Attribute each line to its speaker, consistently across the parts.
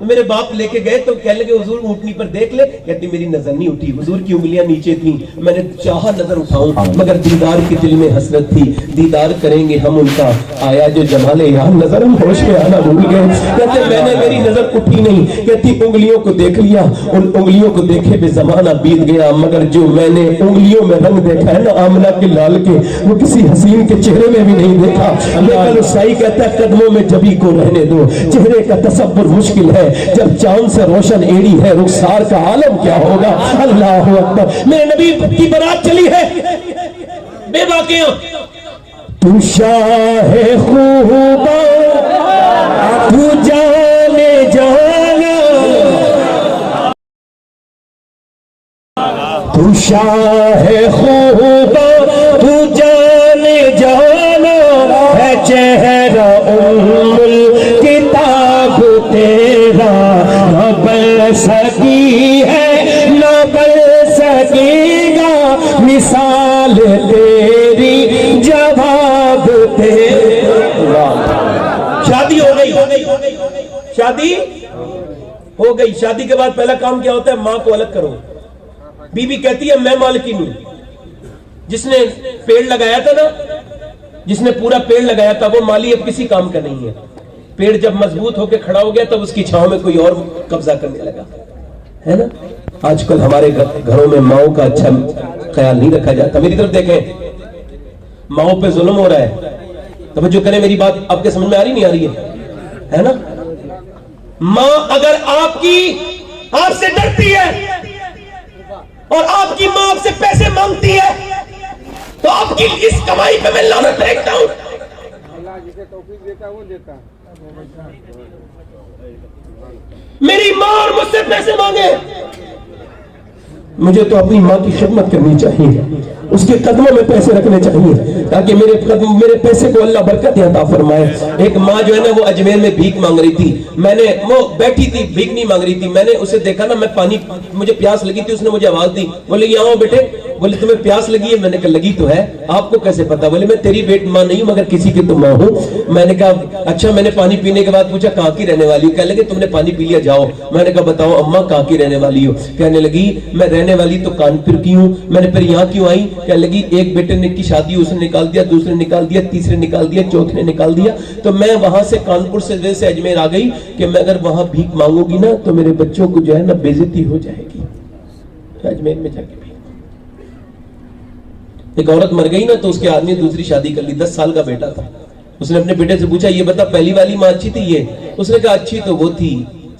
Speaker 1: میرے باپ لے کے گئے تو کہنے لگے حضور اونٹنی پر دیکھ لے. کہتی میری نظر نہیں اٹھی, حضور کی انگلیاں نیچے تھیں, میں نے چاہا نظر اٹھاؤں مگر دیدار کی دل میں حسرت تھی, دیدار کریں گے ہم ان کا, آیا جو جمال یار نظر ہم ہوش میں آنا بھول گئے. کہتے میں نے میری نظر اٹھی نہیں, کہتی انگلیوں کو دیکھ لیا, ان انگلیوں کو دیکھے بھی زمانہ بیت گیا, مگر جو میں نے انگلیوں میں رنگ دیکھا ہے نا آمنہ کے لال کے, وہ کسی حسین کے چہرے میں بھی نہیں دیکھا. لیکن عیسائی کہتا ہے قدموں میں جبھی کو رہنے دو, چہرے کا تصور مشکل ہے, جب چاند سے روشن ایڑی ہے رخسار کا عالم کیا ہوگا. اللہ اکبر. میرے نبی کی برات چلی ہے بے باقیاں. تو شاہ خوبا تو جانے جانا, تو شاہ خوبا تو جانے جانا, ہے چہرہ ام الکتاب تیرا, نہ بل سکی ہے نہ بل سکے گا, مثال تیری جواب تیرا. شادی ہو گئی, شادی ہو گئی. شادی کے بعد پہلا کام کیا ہوتا ہے؟ ماں کو الگ کرو. بی بی کہتی ہے میں مالکین ہوں. جس نے پیڑ لگایا تھا نا, جس نے پورا پیڑ لگایا تھا وہ مالی اب کسی کام کا نہیں ہے. پیڑ جب مضبوط ہو کے کھڑا ہو گیا تب اس کی چھاؤں میں کوئی اور قبضہ کرنے لگا, ہے نا. آج کل ہمارے گھروں میں ماؤں کا اچھا خیال نہیں رکھا جاتا. میری طرف دیکھیں, ماؤں پہ ظلم ہو رہا ہے. توجہ کریں, میری بات آپ کے سمجھ میں آ رہی نہیں آ رہی ہے نا. ماں اگر آپ سے ڈرتی ہے اور آپ کی ماں آپ سے پیسے مانگتی ہے تو آپ کی اس کمائی پہ میں لعنت پھینکتا ہوں.
Speaker 2: اللہ جسے توفیق دیتا ہے وہ دیتا.
Speaker 1: میری ماں اور مجھ سے پیسے مانگے, مجھے تو اپنی ماں کی خدمت کرنی چاہیے, اس کے قدموں میں پیسے رکھنے چاہیے تاکہ میرے پیسے کو اللہ برکت عطا فرمائے. ایک ماں جو ہے نا وہ اجمیر میں بھیک مانگ رہی تھی, وہ بیٹھی تھی, بھیک نہیں مانگ رہی تھی. میں نے اسے دیکھا نا, میں پانی, مجھے پیاس لگی تھی, اس نے مجھے آواز دی, بولے یہاں آؤ بیٹے. بولے تمہیں پیاس لگی ہے؟ میں نے کہا لگی تو ہے, آپ کو کیسے پتا؟ بولے میں تیری بیٹ ماں نہیں مگر کسی کی تو ماں ہوں. میں نے کہا اچھا. میں نے پانی پینے کے بعد پوچھا کہاں کی رہنے والی ہو؟ کہنے لگے تم نے پانی پی لیا جاؤ. میں نے کہا بتاؤ اماں کہاں کی رہنے والی ہو؟ کہنے لگی میں رہنے والی تو کانپور کی ہوں. میں نے پھر یہاں کیوں آئی؟ کہنے لگی ایک بیٹے نے کی شادی, اس نے نکال دیا, دوسرے نکال دیا, تیسرے نکال دیا, چوتھے نے نکال دیا, تو میں وہاں سے کانپور سے اجمیر آ گئی کہ میں اگر وہاں بھیک مانگوں گی نا تو میرے بچوں کو جو ہے نا بے عزتی ہو جائے گی. اجمیر میں جا کے ایک عورت مر گئی نا تو اس کے آدمی نے دوسری شادی کر لی. 10 سال کا بیٹا تھا. اس نے اپنے بیٹے سے پوچھا یہ بتا پہلی والی ماں اچھی تھی یہ؟ اس نے کہا اچھی تو وہ تھی,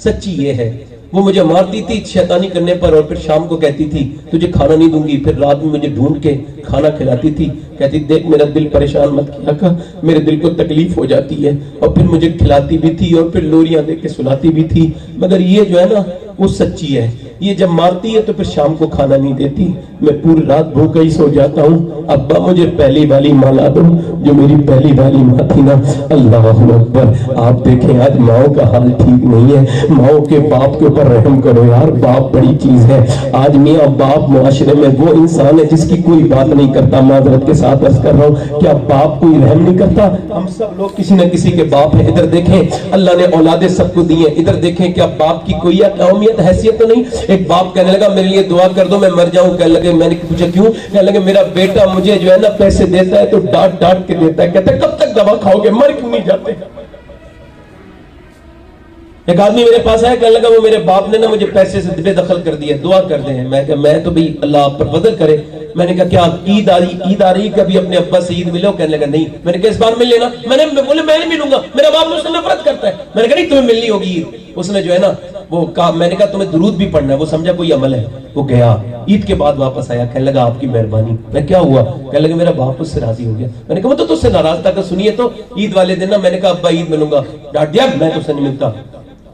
Speaker 1: سچی یہ ہے, وہ مجھے مارتی تھی شیطانی کرنے پر, اور پھر شام کو کہتی تھی تجھے کھانا نہیں دوں گی, پھر رات میں مجھے ڈھونڈ کے کھانا کھلاتی تھی, کہتی دیکھ میرا دل پریشان مت کیا کر, میرے دل کو تکلیف ہو جاتی ہے, اور پھر مجھے کھلاتی بھی تھی اور پھر لوریاں دے کے سلاتی بھی تھی, مگر یہ جو ہے نا وہ سچی ہے. یہ جب مارتی ہے تو پھر شام کو کھانا نہیں دیتی, میں پوری رات بھوکا ہی سو جاتا ہوں. ابا مجھے پہلی والی ماں لا دو جو میری پہلی والی ماں تھی نا. اللہ اکبر. آپ دیکھیں آج ماؤں کا حال ٹھیک نہیں ہے. ماؤں کے باپ کے اوپر رحم کرو یار, باپ بڑی چیز ہے. آج میاں باپ معاشرے میں وہ انسان ہے جس کی کوئی بات نہیں کرتا. معذرت کے ساتھ عرض کر رہا ہوں, کیا باپ کوئی رحم نہیں کرتا؟ ہم سب لوگ کسی نہ کسی کے باپ ہیں. ادھر دیکھیں اللہ نے اولادیں سب کو دی ہیں, ادھر دیکھیں کیا باپ کی کوئی اہمیت حیثیت تو نہیں. ایک باپ کہنے لگا میرے لیے دعا کر دو میں مر جاؤں. کہنے لگے, میں نے پوچھا کیوں؟ کہنے لگے میرا بیٹا مجھے جو ہے نا پیسے دیتا ہے تو ڈانٹ ڈانٹ کے دیتا ہے, کہتا ہے کب تک دوا کھاؤ گے, مر کیوں نہیں جاتے؟ ایک آدمی میرے پاس آیا, کہنے لگا وہ میرے باپ نے نا مجھے پیسے سے بے دخل کر دیا, دعا کر دیں. میں کہا میں تو بھی اللہ آپ پر فضل کرے. میں نے کہا کیا عید آ رہی کبھی اپنے ابا سے عید ملو؟ کہنے لگا نہیں. میں نے کہا اس بار مل لینا. بولے میں نہیں ملوں گا, میرا باپ مجھ سے نفرت کرتا ہے. میں نے کہا نہیں تمہیں ملنی ہوگی عید. اس نے جو ہے نا وہ کہا, میں نے کہا تمہیں درود بھی پڑھنا ہے, وہ سمجھا کوئی عمل ہے. وہ گیا, عید کے بعد واپس آیا, کہنے لگا آپ کی مہربانی. میں کیا ہوا؟ کہنے لگا میرا باپ اس سے راضی ہو گیا. میں نے کہا وہ تو تجھ سے ناراض تھا. کہ سنیے تو عید والے دن نا میں نے کہا ابا عید ملوں گا. ڈانٹ دیا, میں تجھ سے نہیں ملتا.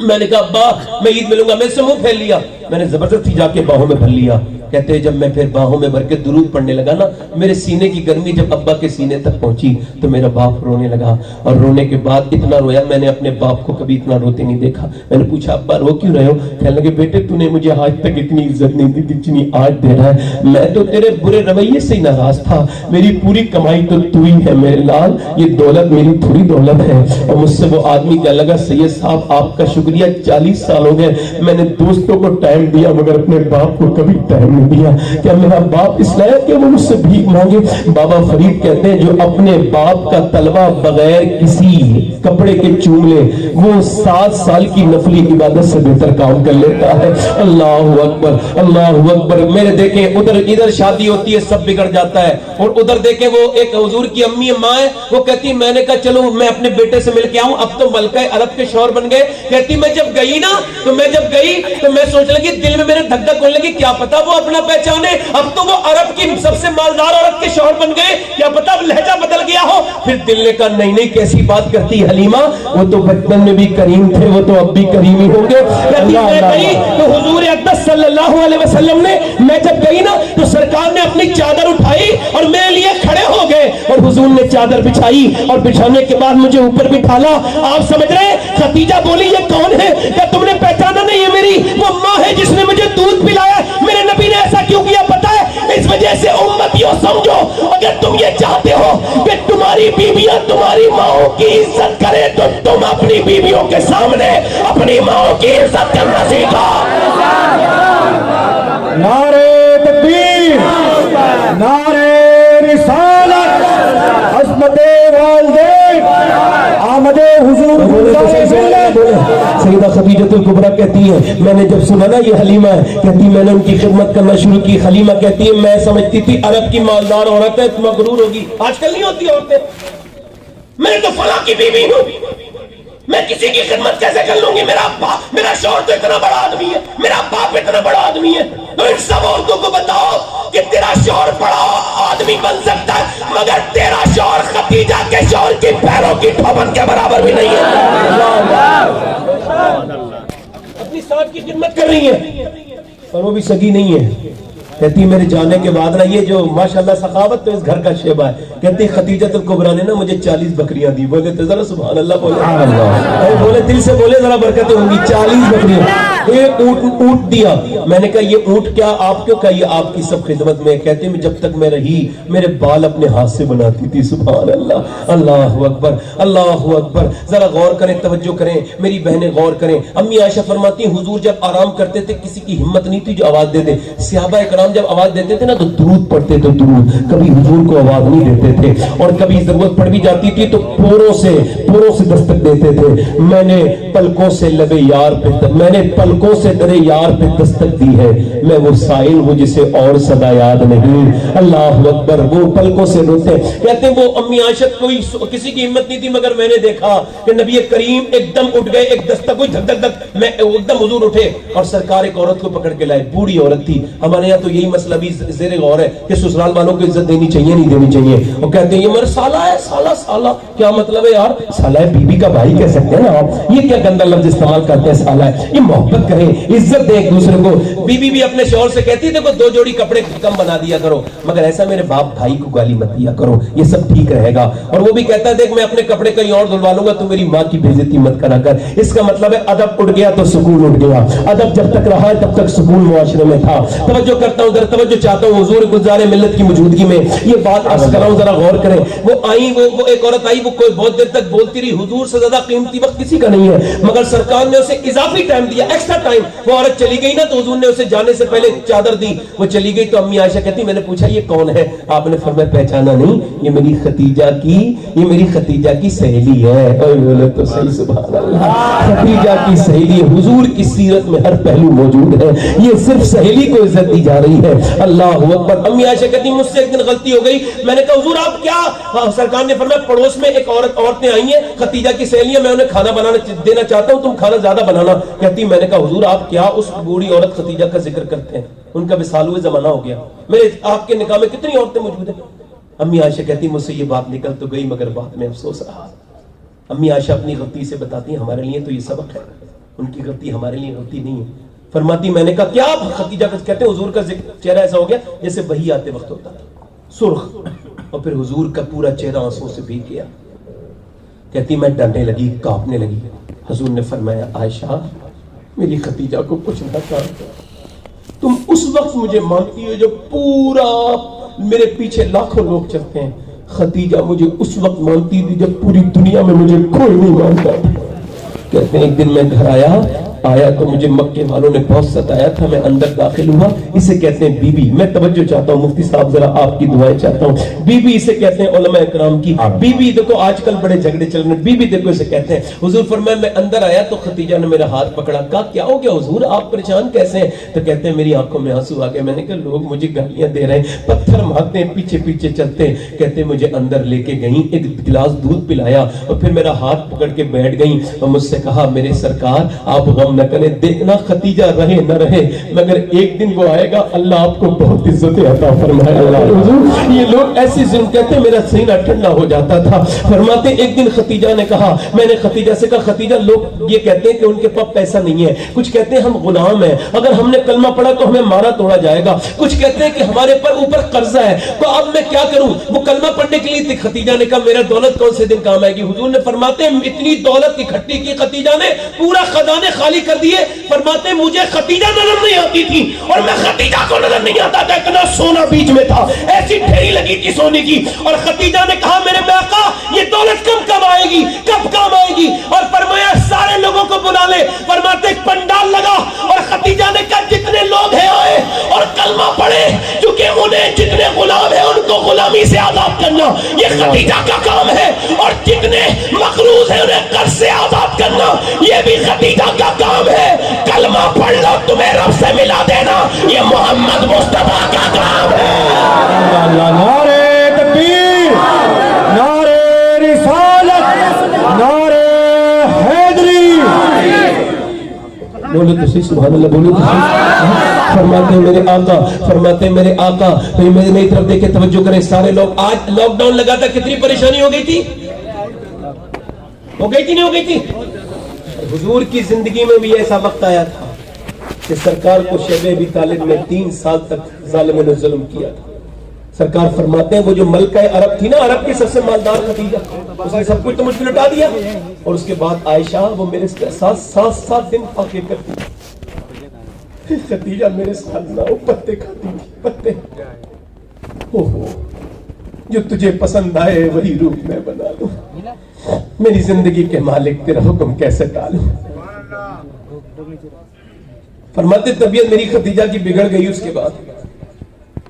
Speaker 1: میں نے کہا ابا میں عید ملوں گا. میں اس سے منہ پھیل لیا, میں نے زبردستی جا کے باہوں میں بھر لیا. کہتے ہیں جب میں پھر باہوں میں بھر کے درود پڑھنے لگا نا، میرے سینے کی گرمی جب ابا کے سینے تک پہنچی تو میرا باپ رونے لگا، اور رونے کے بعد اتنا رویا، میں نے اپنے باپ کو کبھی اتنا روتے نہیں دیکھا۔ میں نے پوچھا ابا رو کیوں رہے ہو؟ کہنے لگے بیٹے تو نے مجھے آج تک اتنی عزت نہیں دی جتنی آج دے رہا ہے، میں تو تیرے برے رویے سے ہی ناراض تھا، میری پوری کمائی تو تو ہی ہے میرے لال، یہ دولت میری تھوڑی دولت ہے۔ اور مجھ سے وہ آدمی کہنے لگا سید صاحب آپ کا شکریہ، 40 سال ہو گئے میں نے دوستوں کو ٹائم دیا مگر اپنے باپ کو کبھی ٹائم نہیں دیا، کیا میرا باپ اس لائق کہ وہ مجھ سے بھیک مانگے؟ بابا فرید کہتے ہیں جو اپنے باپ کا طلبہ بغیر کسی کپڑے کے چوم لے وہ 7 سال کی نفلی عبادت سے بہتر کام کر لیتا ہے۔ اللہ اکبر اللہ اکبر۔ میرے دیکھیں ادھر شادی ہوتی ہے سب بگڑ جاتا ہے، اور ادھر دیکھیں وہ ایک حضور کی امی ماں ہے، وہ کہتی میں نے کہا چلو میں اپنے بیٹے سے مل کے آؤں، اب تو ملکہ عرب کے شوہر بن گئے۔ کہتی میں جب گئی نا تو میں سوچ لگی دل میں میرے دھک دھک ہونے لگی، کیا پتا وہ اپنا پہچانے، اب تو وہ عرب کی سب سے مالدار عورت کے شوہر بن گئے، کیا پتا لہجہ بدل گیا ہو۔ پھر دل نے کہا نہیں کیسی بات کرتی حلیمہ، وہ تو بچپن میں بھی کریم تھے، وہ تو اب بھی کریم ہی ہوں گے۔ کہتی میں گئی تو حضور اقدس صلی اللہ علیہ وسلم نے، میں جب گئی نا تو سرکار نے اپنی چادر اٹھائی اور میرے لیے کھڑے ہو گئے، اور حضور نے چادر بچھائی اور بچھانے کے بعد مجھے اوپر بٹھالا۔ آپ سمجھ رہے ہیں؟ خدیجہ بولی یہ کون ہے؟ کیا تم نے پہچانا نہیں؟ ہے میری وہ ماں ہے جس نے مجھے دودھ پلایا۔ میرے نبی نے ایسا کیوں کیا پتا ہے؟ اس وجہ سے امتیوں سمجھو، اگر تم یہ چاہتے ہو کہ تمہاری بیویاں تمہاری ماں کی عزت کرے تو تم اپنی بیویوں کے سامنے اپنی ماں کی عزت کرنا سیکھو۔
Speaker 3: نعرہ تکبیر، نعرہ رسالت، عصمت والدین، آمد حضور
Speaker 1: سیدہ خدیجۃ الکبریٰ کہتی ہے میں نے جب سنا نا یہ حلیمہ ہے، کہتی میں نے ان کی خدمت کرنا شروع کی۔ حلیمہ کہتی ہے میں سمجھتی تھی عرب کی مالدار عورت ہے مغرور ہوگی، آج کل نہیں ہوتی عورتیں، میں تو فلاں کی بیوی ہوں، میں کسی کی خدمت کیسے کر لوں گی؟ میرا شوہر تو اتنا بڑا آدمی ہے، میرا باپ اتنا بڑا آدمی ہے۔ تو ان سب عورتوں کو بتاؤ کہ تیرا شوہر بڑا آدمی بن سکتا ہے مگر تیرا شوہر خدیجہ کے شوہر کی پیروں کی ٹھوبن کے برابر بھی نہیں ہے۔ اپنی ساتھ کی خدمت کر رہی ہے اور وہ بھی سگی نہیں ہے۔ کہتی میرے جانے کے بعد نا یہ جو ماشاءاللہ سخاوت تو اس گھر کا شیبہ ہے، کہتی خدیجۃ الکبریٰ نے نا مجھے 40 بکریاں دی۔ بولے تو ذرا سبحان اللہ بولے، بولے دل سے بولے ذرا برکتیں ہوں گی۔ 40 بکریاں، ایک اونٹ دیا۔ میں نے کہا یہ اونٹ کیا آپ کیوں؟ کہا یہ آپ کی سب خدمت میں۔ کہتے میں جب تک میں رہی میرے بال اپنے ہاتھ سے بناتی تھی۔ سبحان اللہ، اللہ اکبر اللہ اکبر۔ ذرا غور کریں، توجہ کریں میری بہنیں، غور کریں۔ امی عائشہ فرماتی ہیں حضور جب آرام کرتے تھے کسی کی ہمت نہیں تھی جو آواز دے دے، صحابہ اکرام جب آواز دیتے تھے نا تو درود پڑھتے تھے، درود، کبھی حضور کو آواز نہیں دیتے تھے، اور کبھی ضرورت پڑ بھی جاتی تھی تو پوروں سے دستک دیتے تھے۔ میں نے پلکوں سے لبے یار پہ، میں نے پلکوں سے درے یار پہ دستک دی ہے، میں وہ سائل ہوں جسے اور صدا یاد نہیں۔ اللہ اکبر، وہ پلکوں سے روتے۔ کہتے ہیں وہ امی عائشہ کوئی کسی کی ہمت نہیں تھی مگر میں نے دیکھا کہ نبی کریم ایک دم اٹھ گئے، ایک دستک ہوئی، دھک دھک دھک، میں ایک دم حضور اٹھے اور سرکار ایک عورت کو پکڑ کے لائے، بوڑھی عورت تھی۔ ہمارے یہاں تو یہی مسئلہ بھی زیر غور ہے کہ سسرال والوں کو عزت دینی چاہیے نہیں دینی چاہیے۔ وہ کہتے ہیں یہ میرا سالہ ہے، سالہ کیا مطلب ہے یار؟ سالہ ہے، بیوی کا بھائی کہہ سکتے ہیں نا آپ، یہ کیا گندا لفظ استعمال کرتے ہیں سالہ ہے؟ یہ محبت کریں، عزت دیں ایک دوسرے کو۔ بیوی بھی اپنے شوہر سے کہتی ہے دیکھو 2 جوڑی کپڑے کم بنا دیا کرو، مگر ایسا میرے باپ بھائی کو گالی مت دیا کرو، یہ سب ٹھیک رہے گا۔ اور وہ بھی کہتا ہے دیکھ میں اپنے کپڑے کہیں اور دھلوا لوں گا، تو میری ماں کی بے عزتی مت کرا کر۔ اس کا مطلب ہے ادب اٹھ گیا تو سکون اٹھ گیا، ادب جب تک رہا ہے تب تک سکون معاشرے میں تھا۔ توجہ کرتا ہوں، توجہ چاہتا ہوں حضور گزارے ملت کی موجودگی میں یہ بات عرض کر رہا ہوں، ذرا غور کریں۔ وہ آئی، وہ ایک عورت آئی، وہ کوئی بہت دیر تک بولتی رہی، حضور سے زیادہ قیمتی وقت کسی کا نہیں ہے، مگر سرکار نے اسے اضافی ٹائم دیا، ایکسٹرا ٹائم۔ وہ عورت چلی گئی نا تو حضور نے اسے جانے سے پہلے چادر دی، وہ چلی گئی تو امی عائشہ کہتی میں نے پوچھا یہ کون ہے؟ آپ نے فرمایا پہچانا نہیں، یہ میری خدیجہ کی سہیلی ہے۔ بولے تو صحیح، سبحان اللہ، خدیجہ کی سہیلی، حضور کی سیرت میں ہر پہلو موجود ہے، یہ صرف سہیلی کو عزت دی جا رہی ہے۔ اللہ اکبر۔ امی عائشہ کہتی مجھ سے ایک دن غلطی ہو گئی، میں نے کہا حضور آپ کیا؟ سرکار نے فرمایا پڑوس میں ایک عورتیں آئی ہیں خدیجہ کی سہیلیاں، میں انہیں کھانا بنانا دینا چاہتا ہوں، تم کھانا زیادہ بنانا۔ کہتی میں نے کہا حضور آپ کیا اس بوڑھی عورت خدیجہ کا ذکر کرتے ہیں؟ ان کا وصال ہوئے زمانہ ہو گیا، میرے آپ کے نکاح میں کتنی عورتیں موجود ہیں۔ امی عائشہ کہتی مجھ سے یہ بات نکل تو گئی مگر بعد میں افسوس رہا۔ امی عائشہ اپنی غلطی سے بتاتی ہیں ہمارے لیے تو یہ سبق ہے، ان کی غلطی ہمارے لیے غلطی نہیں ہے۔ فرماتی میں نے کہا کیا؟ خدیجہ کہتے ہیں حضور کا چہرہ ایسا ہو گیا جیسے وحی آتے وقت ہوتا تھا، سرخ، اور پھر حضور کا پورا چہرہ آنسوں سے بھیگ گیا۔ کہتی میں ڈرنے لگی، کانپنے لگی۔ حضور نے فرمایا عائشہ میری خدیجہ کو کچھ نہ کہا، تم اس وقت مجھے مانتی ہو جب پورا میرے پیچھے لاکھوں لوگ چلتے ہیں، خدیجہ مجھے اس وقت مانتی تھی جب پوری دنیا میں مجھے کوئی نہیں مانتا تھا۔ کہتے ہیں ایک دن میں گھر آیا تو مجھے مکے والوں نے بہت ستایا تھا، میں اندر داخل ہوا، اسے کہتے ہیں بی بی۔ میں توجہ چاہتا ہوں مفتی صاحب، ذرا آپ کی دعائیں چاہتا ہوں۔ بی بی اسے کہتے ہیں علماء اکرام کی بی بی، دیکھو آج کل بڑے جھگڑے چل رہے ہیں، بی بی دیکھو اسے کہتے ہیں۔ حضور فرمایا میں اندر آیا تو خدیجہ نے میرا ہاتھ پکڑا، کہا کیا ہو گیا حضور آپ پریشان کیسے ہیں؟ تو کہتے ہیں میری آنکھوں میں آنسو آ گئے، میں نے کہا لوگ مجھے گالیاں دے رہے ہیں، پتھر مارتے ہیں، پیچھے پیچھے چلتے ہیں۔ کہتے ہیں مجھے اندر لے کے گئیں، ایک گلاس دودھ پلایا اور پھر میرا ہاتھ پکڑ کے بیٹھ گئیں اور مجھ سے کہا میرے سرکار آپ غم نہ کریں، دیکھنا خدیجہ رہے نہ رہے مگر ایک دن وہ آئے گا اللہ آپ کو بہت عزت عطا فرمائے گا۔ حضور یہ لوگ ایسی ظلم کہتے ہیں میرا سینہ ٹھنڈا ہو جاتا تھا۔ فرماتے ایک دن خدیجہ نے کہا، میں نے خدیجہ سے کہا خدیجہ لوگ یہ کہتے ہیں کہ ان کے پاس پیسہ نہیں ہے، کچھ کہتے ہیں ہم غلام ہیں، اگر ہم نے کلمہ پڑھا تو ہمیں مارا توڑا جائے گا، کچھ کہتے ہیں کہ ہمارے اوپر قرضہ ہے، تو اب میں کیا کروں؟ وہ کلمہ پڑھنے کے لیے تھی۔ خدیجہ نے کہا میرا دولت کون سے دن کام آئے گی؟ حضور نے فرماتے ہیں اتنی دولت اکٹھی کی خدیجہ نے، پورا خزانے خالی کر دیے۔ فرماتے مجھے خدیجہ نظر نہیں آتی تھی اور میں خدیجہ کو نظر نہیں آتا تھا، اتنا سونا بیچ میں تھا، ایسی ڈھیری لگی تھی سونے کی۔ اور خدیجہ نے کہا میرے آقا یہ دولت کب آئے گی، کب کام آئے گی؟ اور فرمایا سارے لوگوں کو بلا لے۔ فرماتے ایک پنڈال لگا اور خدیجہ نے کہا جتنے لوگ ہیں آئے اور کلمہ پڑھے، کیونکہ انہیں جتنے غلام ہیں ان کو غلامی سے آزاد کرنا یہ خدیجہ کا کام ہے، اور جتنے مقروض ہیں انہیں قرض سے آزاد کرنا یہ بھی خدیجہ کا کام ہے۔ کلمہ پڑھ لو تمہیں رب سے ملا دینا یہ محمد مصطفیٰ کا کام ہے۔
Speaker 3: نعرہ تکبیر، نعرہ رسالت، نعرہ حیدری،
Speaker 1: بولے تو صحیح سبحان اللہ، بولے تو صحیح۔ فرماتے ہیں میرے آقا، فرماتے ہیں میرے آقا، میری طرف دیکھے توجہ کریں سارے لوگ۔ آج لاک ڈاؤن لگا تھا کتنی پریشانی ہو گئی تھی، ہو گئی تھی نہیں ہو گئی تھی؟ حضور کی زندگی میں بھی ایسا وقت آیا تھا کہ سرکار کو شیب ابی طالب نے 3 سال تک ظالموں نے ظلم کیا تھا۔ سرکار فرماتے ہیں وہ جو ملکہ عرب تھی نا، عرب کی سب سے مالدار خدیجہ، اس نے سب کچھ تو مجھ پہ لٹا دیا، اور اس کے بعد عائشہ وہ میرے ساتھ 7 دن فاقے کرتی تھی۔ خدیجہ میرے ساتھ نہ پتے کھاتی تھی، پتے۔ اوہو جو تجھے پسند آئے وہی روپ میں بنا لوں، میری زندگی کے مالک تیرا حکم کیسے ٹالوں۔ فرماتے طبیعت میری خدیجہ کی بگڑ گئی۔ اس کے بعد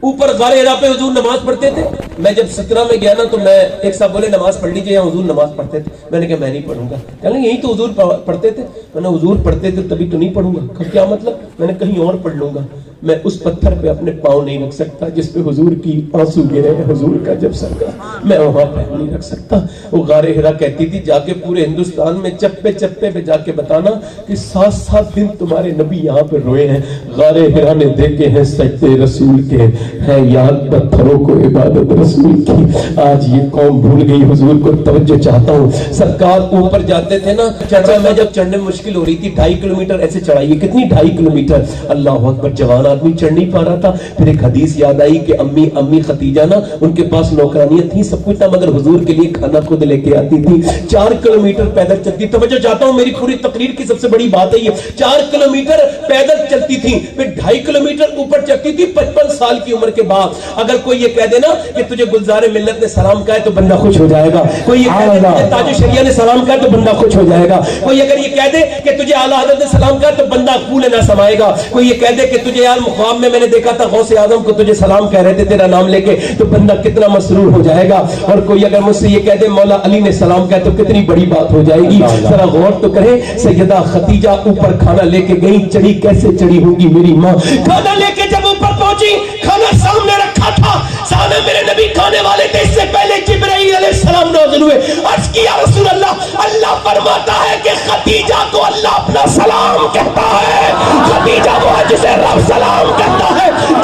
Speaker 1: اوپر غار حرا پہ حضور نماز پڑھتے تھے، میں جب 17 میں گیا نا تو میں ایک صاحب بولے نماز پڑھ لیجیے، یہاں حضور نماز پڑھتے تھے، میں نے کہا میں نہیں پڑھوں گا، کہنے یہی تو حضور پڑھتے تھے، میں نے حضور پڑھتے تھے تبھی تو نہیں پڑھوں گا، کیا مطلب؟ میں نے کہیں اور پڑھ لوں گا، میں اس پتھر پہ اپنے پاؤں نہیں رکھ سکتا جس پہ حضور کی آنسو گرے ہیں حضور کا جب سر کا، میں وہاں پہ نہیں رکھ سکتا۔ وہ غار حرا کہتی تھی جا کے پورے ہندوستان میں چپے چپے پہ جا کے بتانا کہ 7 دن تمہارے نبی یہاں پہ روئے ہیں، غار حرا نے دیکھے ہیں سجدے رسول کے، ہے یاد پتھروں کو عبادت رسول کی۔ آج یہ قوم بھول گئی حضور کو توجہ چاہتا ہوں۔ سرکار اوپر جاتے تھے نا، چچا میں جب چڑھنے مشکل ہو رہی تھی 2.5 کلومیٹر ایسے چڑھائی، کتنی 2.5 کلومیٹر، اللہ اکبر، جوان آدمی چڑھ نہیں پا رہا تھا۔ پھر ایک حدیث یاد آئی کہ امی خدیجہ نا ان کے پاس نوکرانیاں تھیں، سب کچھ تھا، مگر حضور کے لیے کھانا خود لے کے آتی تھی۔ 4 کلومیٹر پیدل چلتی، توجہ چاہتا ہوں میری پوری تقریر کی سب سے بڑی بات ہے یہ، 4 کلومیٹر پیدل چلتی تھی، پھر 2.5 کلومیٹر اوپر چلتی تھی 55 سال کی عمر کے بعد۔ اگر کوئی یہ کہہ دے نا کہ تجھے گلزار ملت نے سلام کہا ہے تو بندہ خوش ہو جائے گا، کوئی یہ کہہ دے تجھے تاج شریعہ نے سلام کہا ہے تو بندہ خوش ہو جائے گا، کوئی اگر یہ کہہ دے کہ تجھے اعلیٰ حضرت نے سلام کہا ہے تو بندہ پھول نہ سمائے گا، کوئی یہ کہہ دے کہ تجھے یار خواب میں نے دیکھا تھا غوث اعظم کو تجھے سلام کہہ رہے تھے تیرا نام لے کے، تو بندہ کتنا مسرور ہو جائے گا۔ اور کوئی اگر مجھ سے یہ کہہ دے مولا علی نے سلام کہا تو کتنی بڑی بات ہو جائے گی۔ ذرا غور تو کریں، سیدہ خدیجہ اوپر کھانا لے کے گئی، چڑھی کیسے چڑھی ہوگی میری ماں، کھانا لے کے جب اوپر پہنچی کھانا سامنے رکھا تھا، سامنے میرے نبی کھانے والے تھے، اس سے پہلے جبرائیل علیہ السلام نازل ہوئے، عرض کیا رسول اللہ فرماتا ہے کہ خدیجہ کو اللہ اپنا سلام کہتا ہے، خدیجہ کو جسے رب سلام کہتا ہے۔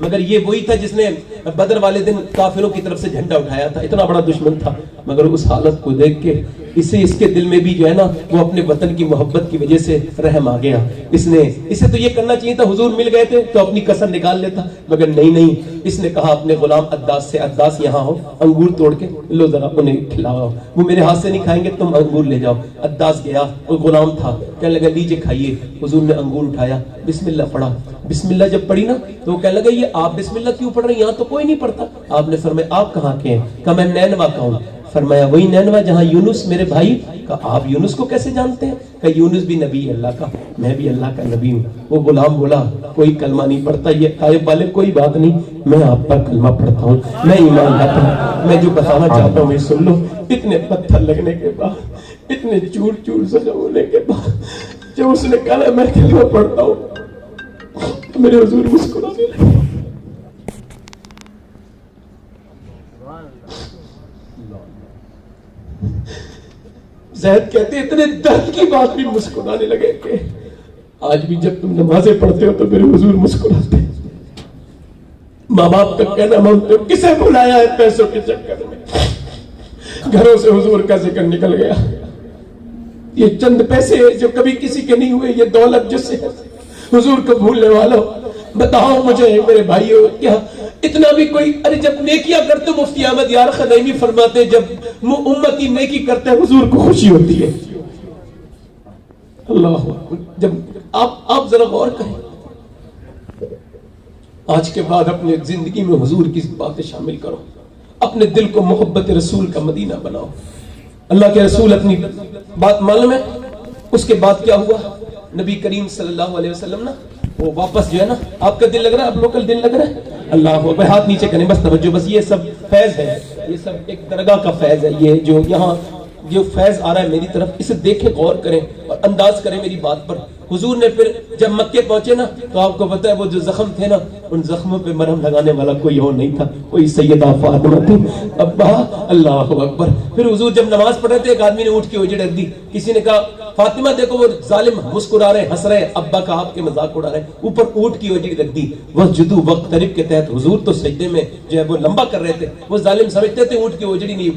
Speaker 1: مگر یہ وہی تھا جس نے بدر والے دن کافروں کی طرف سے جھنڈا اٹھایا تھا. اتنا بڑا دشمن تھا, مگر اس حالت کو دیکھ کے اس کے دل میں بھی جو ہے نا وہ اپنے وطن کی محبت کی وجہ سے رحم آ گیا. اسے تو یہ کرنا چاہیے تھا, حضور مل گئے تھے تو اپنی کسر نکال لیتا, مگر نہیں. اس نے کہا اپنے غلام عداس سے, عداس یہاں ہو, انگور توڑ کے لو ذرا انہیں کھلاؤ. وہ میرے ہاتھ سے نہیں کھائیں گے, تم انگور لے جاؤ. عداس گیا, وہ غلام تھا, کہنے لگا لیجیے کھائیے. حضور نے انگور اٹھایا, بسم اللہ پڑھا. بسم اللہ جب پڑھی نا تو وہ کہنے لگا یہ آپ بسم اللہ کیوں پڑھ رہے ہیں, یہاں تو کوئی نہیں پڑھتا. آپ نے فرمایا آپ کہاں کے ہیں؟ کہا میں نینوا کا ہوں. فرمایا وہی نینوا جہاں یونس میرے بھائی. کہا آپ یونس کو کیسے جانتے ہیں؟ کہا یونس بھی نبی اللہ کا, میں بھی اللہ کا نبی ہوں. وہ غلام بولا کوئی کلمہ نہیں پڑھتا, یہ طائف والے کوئی بات نہیں, میں آپ پر کلمہ پڑھتا ہوں, میں ایمان لاتا ہوں. میں جو بتانا چاہتا ہوں سن لو. اتنے پتھر لگنے کے بعد, اتنے چور چور سجا ہونے کے بعد جب اس نے کہا میں کلمہ پڑھتا ہوں تو میرے حضور مسکرانے لگے. زید کہتے ہیں اتنے درد کی بات بھی مسکرانے لگے کہ آج بھی جب تم نمازیں پڑھتے ہو تو میرے حضور مسکراتے ہیں. ماں باپ کا کہنا مانتے ہو, کسے بلایا ہے پیسوں کے چکر میں؟ گھروں سے حضور کا ذکر نکل گیا. یہ چند پیسے جو کبھی کسی کے نہیں ہوئے, یہ دولت جس سے حضور کو بھولنے والوں, بتاؤ مجھے میرے بھائیوں, کیا اتنا بھی کوئی, ارے جب نیکیاں کرتے مفتی احمد یار خنیمی فرماتے جب امتی نیکی کرتے حضور کو خوشی ہوتی ہے. اللہ جب آپ ذرا غور کریں, آج کے بعد اپنے زندگی میں حضور کی باتیں شامل کرو, اپنے دل کو محبت رسول کا مدینہ بناؤ. اللہ کے رسول اپنی بات معلوم ہے اس کے بعد کیا ہوا؟ نبی کریم صلی اللہ علیہ وسلم نا وہ واپس جو ہے نا, آپ کا دل لگ رہا ہے, آپ لوگ کا دل لگ رہا ہے, اللہ اکبر, ہاتھ نیچے کریں بس توجہ, بس یہ سب فیض ہے, یہ سب ایک درگاہ کا فیض ہے. یہ جو یہاں جو فیض آ رہا ہے میری طرف, اسے دیکھیں, غور کریں اور انداز کریں میری بات پر. حضور نے پھر جب مکے پہنچے نا تو آپ کو پتہ ہے وہ جو زخم تھے نا, ان زخموں پہ مرہم لگانے والا کوئی اور نہیں تھا, کوئی سیدہ فاطمہ تھی. ابا اللہ اکبر. پھر حضور جب نماز پڑھ رہے تھے, ایک آدمی نے اٹھ کے اجڑ رکھ دی. کسی نے کہا فاطمہ دیکھو وہ ظالم مسکرا رہے, ہنس رہے, ابا کا آپ کے مذاق اڑا رہے. اوپر اونٹ کی اجڑ رکھ دی. وسجدوا وقترب کے تحت حضور تو سجدے میں جو ہے وہ لمبا کر رہے تھے. وہ ظالم سمجھتے تھے اونٹ کی اجڑی نہیں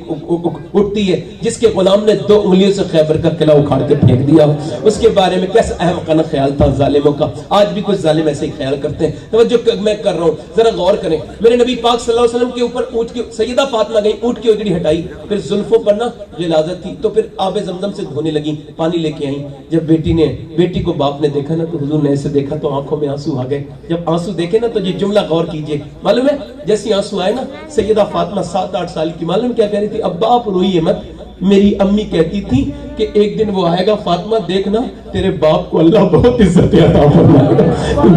Speaker 1: اٹھتی ہے, جس کے غلام نے 2 انگلیوں سے خیبر کا قلعہ اکھاڑ کے پھینک دیا. اس کے بارے میں کیسا احمقانہ خیال تھا ظالموں کا. آج بھی کچھ ظالم ایسے ہی خیال کرتے ہیں. توجہ میں کر رہا ہوں, ذرا غور کریں. میرے نبی پاک صلی اللہ علیہ وسلم کے اوپر اونٹ کی, سیدہ فاطمہ گئی, اونٹ کی اجڑی ہٹائی, پھر زلفوں پر نا غلاظت تھی, تو پھر آب زمزم سے دھونے لگی, پانی لے کے آئیں. جب بیٹی کو باپ نے دیکھا نا تو حضور نے ایسے دیکھا تو آنکھوں میں آنسو آ گئے. جب آنسو دیکھے نا تو یہ جملہ غور کیجئے, معلوم ہے جیسی آنسو آئے نا, سیدہ فاطمہ 7-8 سال کی, معلوم کیا کہہ رہی تھی؟ ابا آپ روئیے مت, میری امی کہتی تھی کہ ایک دن وہ آئے گا فاطمہ, دیکھنا تیرے باپ کو اللہ بہت عزت عطا فرمائے گا,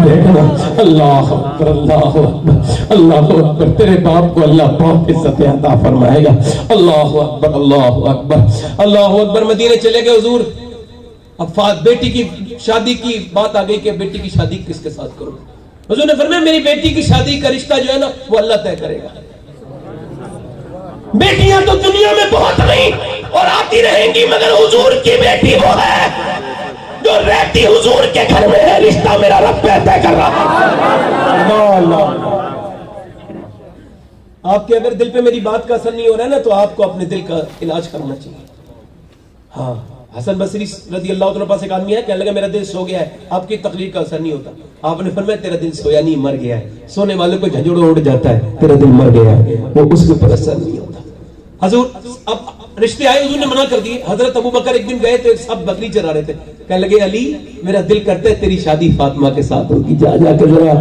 Speaker 1: دیکھنا. اللہ اکبر, اللہ اکبر, اللہ اکبر, تیرے باپ کو اللہ بہت عزت عطا فرمائے گا. اللہ اکبر, اللہ اکبر, اللہ اکبر. مدینے چلے گئے حضور. اب بیٹی کی شادی کی بات آ گئی کہ بیٹی کی شادی کس کے ساتھ کروں. حضور نے فرمایا میری بیٹی کی شادی کا رشتہ جو ہے نا وہ اللہ طے کرے گا. بیٹیاں تو دنیا میں بہت نہیں اور آتی رہیں گی, مگر حضور کی بیٹی وہ ہے جو رہتی حضور کے گھر میں ہے, رشتہ میرا رب طے کر رہا ہے. آپ کے اگر دل پہ میری بات کا اثر نہیں ہو رہا ہے نا تو آپ کو اپنے دل کا علاج کرنا چاہیے. ہاں, حسن بصری رضی اللہ عنہ پاس ایک آدمی ہے, کہنے لگا میرا دل سو گیا ہے, آپ کی تقریر کا اثر نہیں ہوتا. آپ نے فرمایا تیرا دل سویا نہیں, مر گیا ہے. سونے والے کو جھنجھوڑ اڑ جاتا ہے, تیرا دل مر گیا ہے, وہ اس کے اوپر اثر نہیں ہوتا. حضور اب رشتے آئے, حضور نے منع کر دیے. حضرت ابو بکر ایک دن گئے تو سب بکری چرا رہے تھے, کہنے لگے علی میرا دل کرتا ہے تیری شادی فاطمہ کے ساتھ ہوگی, جا کے ذرا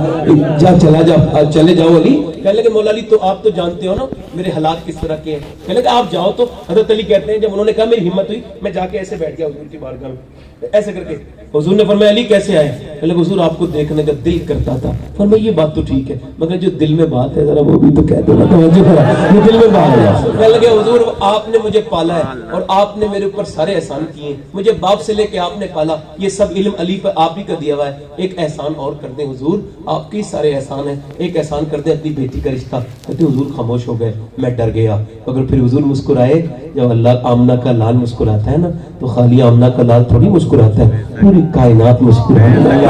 Speaker 1: چلا جا, چلے جاؤ علی. کہنے لگے مولا علی تو آپ تو جانتے ہو نا میرے حالات کس طرح کے ہیں. کہنے لگے آپ جاؤ. تو حضرت علی کہتے ہیں جب انہوں نے کہا میری ہمت ہوئی, میں جا کے ایسے بیٹھ گیا حضور کی بارگاہ میں, ایسے کر کے. حضور نے فرمایا علی کیسے آئے؟ کہنے لگے حضور آپ کو دیکھنے کا دل کرتا تھا. فرمایا یہ بات تو ٹھیک ہے, مگر جو دل میں بات ہے ذرا وہ بھی تو کہہ دو نا, یہ دل میں بات ہے. کہنے لگے حضور آپ نے مجھے پالا ہے اور آپ نے میرے اوپر سارے احسان کیے, مجھے باپ سے لے کے آپ نے پالا, یہ سب علم علی پر آپ ہی کا دیا ہوا ہے. ایک احسان اور کر دیں حضور, آپ کے سارے احسان ہیں, ایک احسان کر دیں اپنی بیٹی کا رشتہ. کہتے حضور خاموش ہو گئے, میں ڈر گیا. مگر پھر حضور مسکرائے. جب اللہ آمنہ کا لال مسکراتا ہے نا تو خالی آمنہ کا لال تھوڑی مسکراتا ہے, پوری کائنات مسکراتی ہے.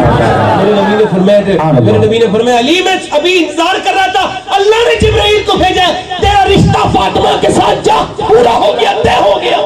Speaker 1: میرے نبی نے نے فرمایا, میرے نبی نے فرمایا علی میں ابھی انتظار کر رہا تھا, اللہ نے جبرائیل کو بھیجا, تیرا رشتہ فاطمہ کے ساتھ جا, پورا ہو گیا, طے ہو گیا.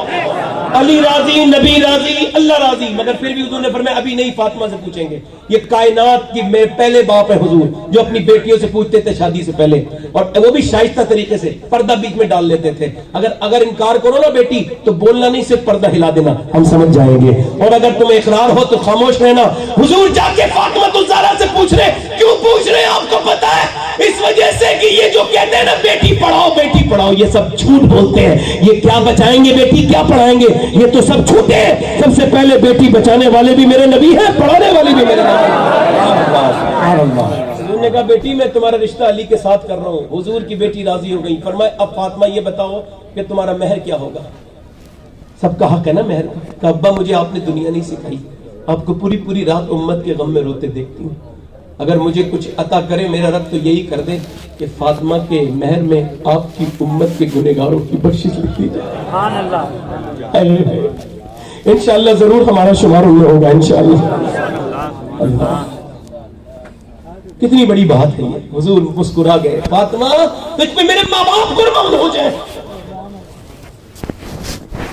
Speaker 1: علی راضی, نبی راضی, اللہ راضی. مگر پھر بھی حضور نے فرمایا ابھی نہیں, فاطمہ سے پوچھیں گے. یہ کائنات کی میں پہلے باپ ہے حضور, جو اپنی بیٹیوں سے پوچھتے تھے شادی سے پہلے, اور وہ بھی شائستہ طریقے سے, پردہ بیچ میں ڈال لیتے تھے. اگر انکار کرو نا بیٹی تو بولنا نہیں, صرف پردہ ہلا دینا, ہم سمجھ جائیں گے. اور اگر تمہیں اقرار ہو تو خاموش رہنا. حضور جا کے فاطمہ الزہرا سے پوچھ رہے. کیوں پوچھ رہے ہیں آپ کو پتا ہے؟ اس وجہ سے کہ یہ جو کہتے ہیں نا بیٹی پڑھاؤ, یہ سب جھوٹ بولتے ہیں. یہ کیا بچائیں گے بیٹی, کیا پڑھائیں گے, یہ تو سب جھوٹے ہیں. سب سے پہلے بیٹی بچانے والے بھی میرے نبی ہیں, پڑھانے والے بھی میرے نبی ہیں. حضور نے کہا بیٹی میں تمہارا رشتہ علی کے ساتھ کر رہا ہوں. حضور کی بیٹی راضی ہو گئی. فرمایا اب فاطمہ یہ بتاؤ کہ تمہارا مہر کیا ہوگا. سب کا حق ہے نا مہر کا. کہ ابا مجھے آپ نے دنیا نہیں سکھائی, آپ کو پوری رات امت کے غم میں روتے دیکھتی ہوں. اگر مجھے کچھ عطا کرے میرا رب تو یہی کر دے کہ فاطمہ کے مہر میں آپ کی امت کے گنہگاروں کی بخشش لکھ دی جائے. سبحان اللہ. انشاءاللہ ضرور ہمارا شمار ان میں ہوگا انشاءاللہ. اللہ کتنی بڑی بات ہے یہ. حضور مسکرا گئے. فاطمہ تجھ پہ میرے ماں باپ قربان ہو جائے.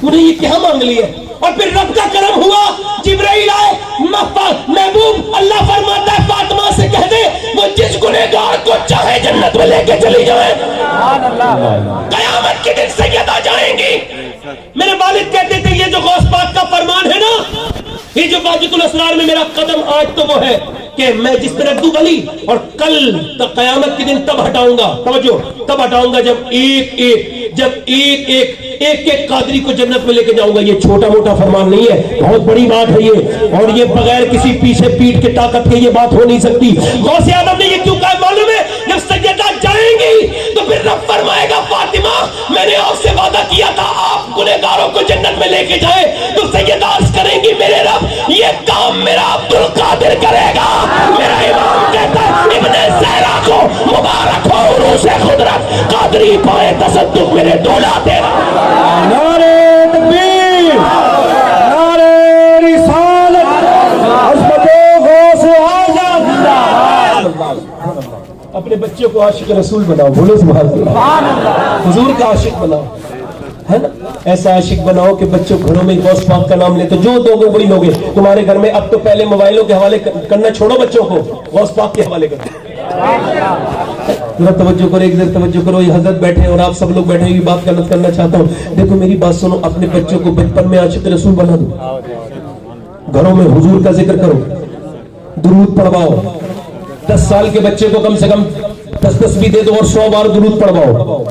Speaker 1: انہیں یہ کیا مانگ لی ہے؟ اور پھر رب کا کرم ہوا, جبرائیل آئے. محبوب اللہ فرماتا ہے فاطمہ سے کہہ دے وہ جس گنہگار کو چاہے جنت میں لے کے چلی جائے. قیامت کے دن سیدہ جائیں گی. میرے والد کہتے تھے یہ جو غوث پاک کا فرمان ہے نا, یہ جو واجد الاسرار میں میرا قدم آج تو وہ ہے کہ میں جس پہ رکھ دوں ولی, اور کل قیامت کے دن تب ہٹاؤں گا. توجہ, تب ہٹاؤں گا جب ایک قادری کو جنت میں لے کے جاؤں گا. یہ چھوٹا موٹا فرمان نہیں ہے, بہت بڑی بات ہے یہ, اور یہ بغیر کسی پیچھے پیٹ کے طاقت کے یہ بات ہو نہیں سکتی. غوث اعظم نے یہ کیوں کہا معلوم ہے؟ جب سیدہ جائیں گی تو پھر رب فرمائے گا فاطمہ میں نے آپ سے وعدہ کیا تھا آپ گنہگاروں کو جنت میں لے کے جائیں. تو سیدہ عرض کریں گی میرے رب یہ کام میرا عبد القادر کرے گا. میرا امام کہتا ہے ابن زہرا کو مبارک ہو عروس قدرت, قادری پائے تصدق میرے دولا تیرا.
Speaker 3: نعرہ تکبیر, نعرہ رسالت, عظمت غوث اعظم.
Speaker 1: اپنے بچوں کو عاشق رسول بناؤ, بولو سبحان اللہ. حضور کا عاشق بناؤ, ہے نا, ایسا عاشق بناؤ کہ بچوں گھروں میں غوث پاک کا نام لے تو جو دو گو بڑی لوگے تمہارے گھر میں. اب تو پہلے موبائلوں کے حوالے کرنا چھوڑو, بچوں کو غوث پاک کے حوالے کرو. ذرا توجہ کرو, ایک ذرا توجہ کرو. یہ حضرت بیٹھے اور آپ سب لوگ بیٹھے, یہ بات کرنا چاہتا ہوں. دیکھو میری بات سنو, اپنے بچوں کو بچپن میں عاشق رسول بنا دو. گھروں میں حضور کا ذکر کرو, درود پڑھواؤ. 10 سال کے بچے کو کم سے کم 10 بھی دے دو اور 100 بار درود پڑھواؤ,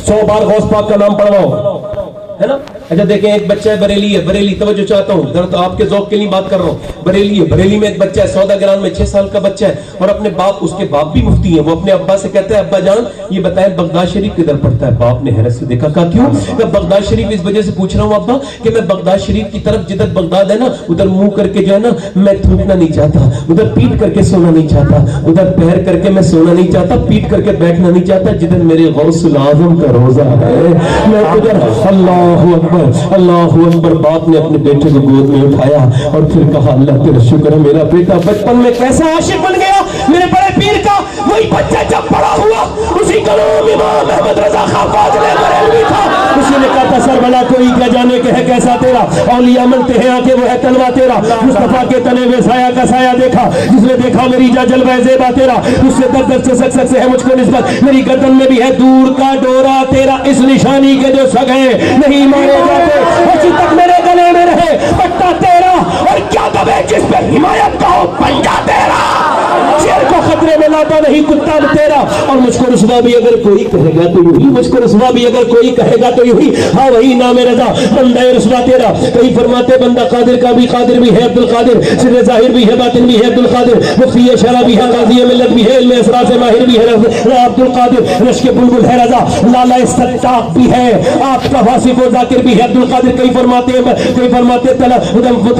Speaker 1: 100 بار غوث پاک کا نام پڑھواؤ, ہے نا. اچھا دیکھیں ایک بچہ ہے بریلی ہے, بریلی توجہ چاہتا ہوں ذرا, تو آپ کے ذوق کے لیے بات کر رہا ہوں. بریلی ہے, بریلی میں ایک بچہ ہے, سوداگران میں 6 سال کا بچہ ہے, اور اپنے باپ, اس کے باپ بھی مفتی ہیں, وہ اپنے ابا سے کہتے ہیں ابا جان یہ بتائیں بغداد شریف کدھر پڑتا ہے. باپ نے حیرت سے دیکھا, کہا کیوں؟ میں بغداد شریف اس وجہ سے پوچھ رہا ہوں ابا کہ میں بغداد شریف کی طرف جدھر بغداد ہے نا ادھر منہ کر کے جو ہے نا میں تھوکنا نہیں چاہتا, ادھر پیٹ کر کے سونا نہیں چاہتا, ادھر پیر کر کے میں سونا نہیں چاہتا, پیٹ کر کے بیٹھنا نہیں چاہتا. جدھر میرے غوث الاعظم کا روزہ ہے میں ادھر. اللہ اکبر, اللہ اکبر. باپ نے اپنے بیٹے کو گود میں اٹھایا اور پھر کہا اللہ تیرا شکر ہے میرا بیٹا بچپن میں کیسا عاشق بن گیا میرے بڑے پیر کا. وہی بچہ جب بڑا ہوا اسی کا نام امام احمد رضا خان فاضل بریلوی تھا. اسی نے کہا تھا سر بلا کوئی کیا جانے کے ہے کیسا تیرا, اولیاء ملتے ہیں آکے وہ ہے تلوا تیرا. مصطفیٰ کے تنے میں سایہ کا سایہ دیکھا, جس نے دیکھا میری جا جلوہ زیبا تیرا. اس سے در سے سک سے ہے مجھ کو نسبت, میری گردن میں بھی ہے دور کا ڈورا تیرا. اس نشانی کے جو سگ ہیں نہیں مارے جاتے, اسی تک میرے گلے میں رہے پٹا تیرا. اور کیا دبے جس پہ حمایت کا ہو پنجا تیرا. شیر کو خطرے میں لاتا نہیں کتا تیرا. اور مجھ کو رسوا بھی اگر کوئی کہے گا تو یوں ہی, مجھ کو رسوا بھی اگر کوئی کہے گا تو یوں ہی. ہاں وہی نام رضا بندہ رسوا تیرا. کئی فرماتے بندہ قادر کا بھی قادر بھی ہے عبد القادر, سر ظاہر بھی ہے باطن بھی ہے عبد القادر, مفتی شرع بھی ہے قاضی ملت بھی ہے, علم اسرار سے ماہر بھی ہے عبد القادر, رشک بلبل ہے رضا, لالا ستاق بھی ہے, آپ کا واصف و ذاکر بھی ہے عبد القادر. کئی فرماتے طلب,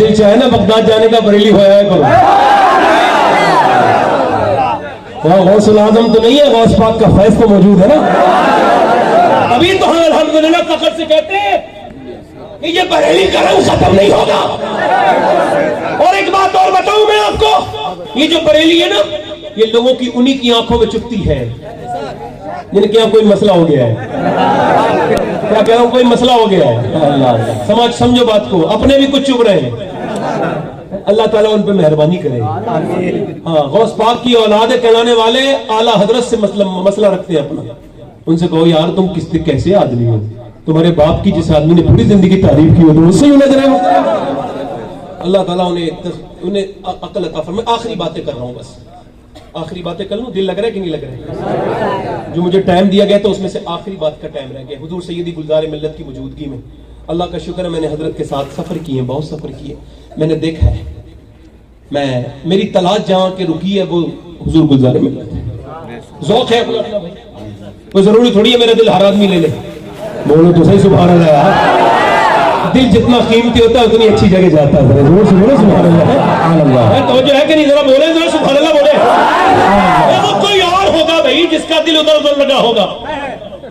Speaker 1: دل چاہے نا بغداد جانے کا بریلی ہوا ہے کرو. غوث العظم تو نہیں ہے, غوث پاک کا فیض تو موجود ہے نا. ابھی تو ہم الحمدللہ فخر سے کہتے ہیں کہ یہ بریلی کا رنگ ختم نہیں ہوگا. اور ایک بات اور بتاؤں میں آپ کو, یہ جو بریلی ہے نا یہ لوگوں کی انہی کی آنکھوں میں چپتی ہے جن کے یہاں کوئی مسئلہ ہو گیا ہے. کیا کہہ رہا ہوں, کوئی مسئلہ ہو گیا ہے. اللہ سمجھو بات کو, اپنے بھی کچھ چپ رہے ہیں. اللہ تعالیٰ ان پہ مہربانی کرے. ہاں, غوث پاک کی اولاد کہلانے والے اعلیٰ حضرت سے مسئلہ رکھتے ہیں اپنا. ان سے کہو یار تم کیسے آدمی ہو, تمہارے باپ کی جس آدمی نے پوری زندگی تعریف کی ہو تو اس سے ہی نظر ہے. اللہ تعالیٰ انہیں عقل عطا فرمائے. آخری باتیں کر رہا ہوں, بس آخری باتیں کر لوں. دل لگ رہا ہے کہ نہیں لگ رہا ہے؟ جو مجھے ٹائم دیا گیا تو اس میں سے آخری بات کا ٹائم رہ گیا. حضور سیدی گلزار ملت کی موجودگی میں اللہ کا شکر ہے میں نے حضرت کے ساتھ سفر کیے ہیں, بہت سفر کیے. میں نے دیکھا ہے, میری تلاش جہاں کے رکی ہے وہ حضور گلزار ملت ہے. ذوق ہے اپنا اپنا بھائی, کوئی ضروری تھوڑی ہے میرا دل ہر آدمی لے لے. بولو تو صحیح سبحان اللہ. دل جتنا قیمتی ہوتا ہے اتنی اچھی جگہ جاتا ہے. زور سے بولو سبحان اللہ. تو جو ہے کہ نہیں, ذرا بولے, ذرا سبحان اللہ بولے. وہ کوئی اور ہوگا بھائی جس کا دل ادھر ادھر لگا ہوگا,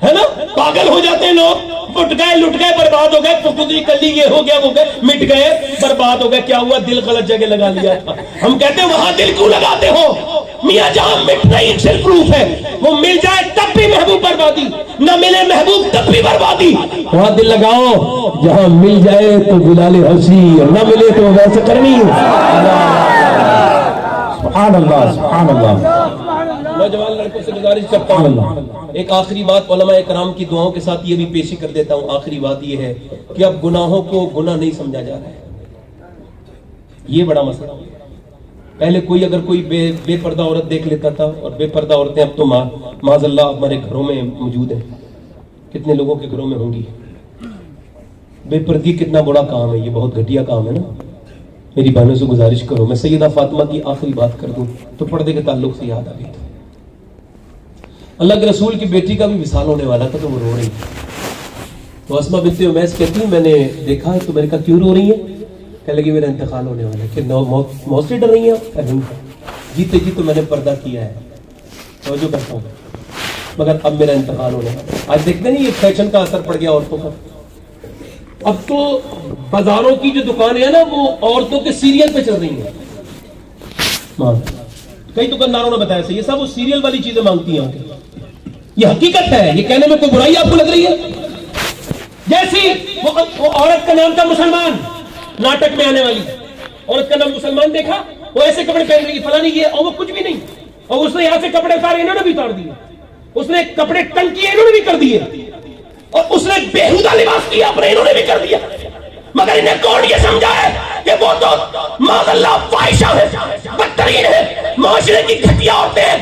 Speaker 1: ہے نا. پاگل ہو جاتے ہیں لوگ, لٹ گئے برباد ہو گئے. پکڑی کلی یہ ہو گیا, وہ گئے, مٹ گئے, برباد ہو گئے. کیا ہوا, دل غلط جگہ لگا لیا تھا. ہم کہتے ہیں وہاں دل کیوں لگاتے ہو, میاں جہاں مٹنا ہی صرف پروف ہے. وہ مل جائے تب بھی محبوب بربادی, نہ ملے محبوب تب بھی بربادی. وہاں دل لگاؤ جہاں مل جائے تو بلال حسی, اور نہ ملے تو ویسے کرنی. سبحان اللہ سبحان اللہ. نوجوان لڑکوں سے گزارش کرتا ہوں, ایک آخری بات علماء کرام کی دعاؤں کے ساتھ یہ بھی پیشی کر دیتا ہوں. آخری بات یہ ہے کہ اب گناہوں کو گناہ نہیں سمجھا جا رہا ہے. یہ بڑا مسئلہ. پہلے اگر کوئی بے پردہ عورت دیکھ لیتا تھا, اور بے پردہ عورتیں اب تو معاذ اللہ ہمارے گھروں میں موجود ہیں. کتنے لوگوں کے گھروں میں ہوں گی. بے پردگی کتنا بڑا کام ہے, یہ بہت گھٹیا کام ہے نا. میری بہنوں سے گزارش کرو, میں سیدہ فاطمہ کی آخری بات کر دوں تو پردے کے تعلق سے یاد آ گئی. اللہ کے رسول کی بیٹی کا بھی وصال ہونے والا تھا تو وہ رو رہی تھی. تو اسماء بنت امیس کہتی ہیں میں نے دیکھا تو میں نے کہا کیوں رو رہی ہے. کہنے لگی میرا انتقال ہونے والا ہے. کہ موت سے ڈر رہی ہیں؟ جیتے جی تو میں نے پردہ کیا ہے, توجہ کرتا ہوں, مگر اب میرا انتقال ہونے والا ہے. آج دیکھتے نہیں یہ فیشن کا اثر پڑ گیا عورتوں پر. اب تو بازاروں کی جو دکانیں ہیں نا وہ عورتوں کے سیریل پہ چل رہی ہیں. کئی دکانداروں نے بتایا یہ سب وہ سیریل والی چیزیں مانگتی ہیں. یہ حقیقت ہے, یہ کہنے میں کوئی برائی آپ کو لگ رہی ہے؟ جیسی وہ عورت کا نام تھا مسلمان, ناٹک میں آنے والی عورت کا نام مسلمان, دیکھا وہ ایسے کپڑے پہن رہی ہے فلانی یہ, اور وہ کچھ بھی نہیں. اور اس نے یہاں سے کپڑے اتارے, انہوں نے بھی اتار دیے. اس نے کپڑے ٹنگ کیے, انہوں نے بھی کر دیے. اور اس نے بےہودہ لباس کیا اپنے, انہوں نے بھی کر دیا. مگر انہیں کون یہ سمجھا ہے کہ وہ تو معاذ اللہ فاحشہ ہے, بدترین ہے, معاشرے کی گھٹیا عورتیں ہیں,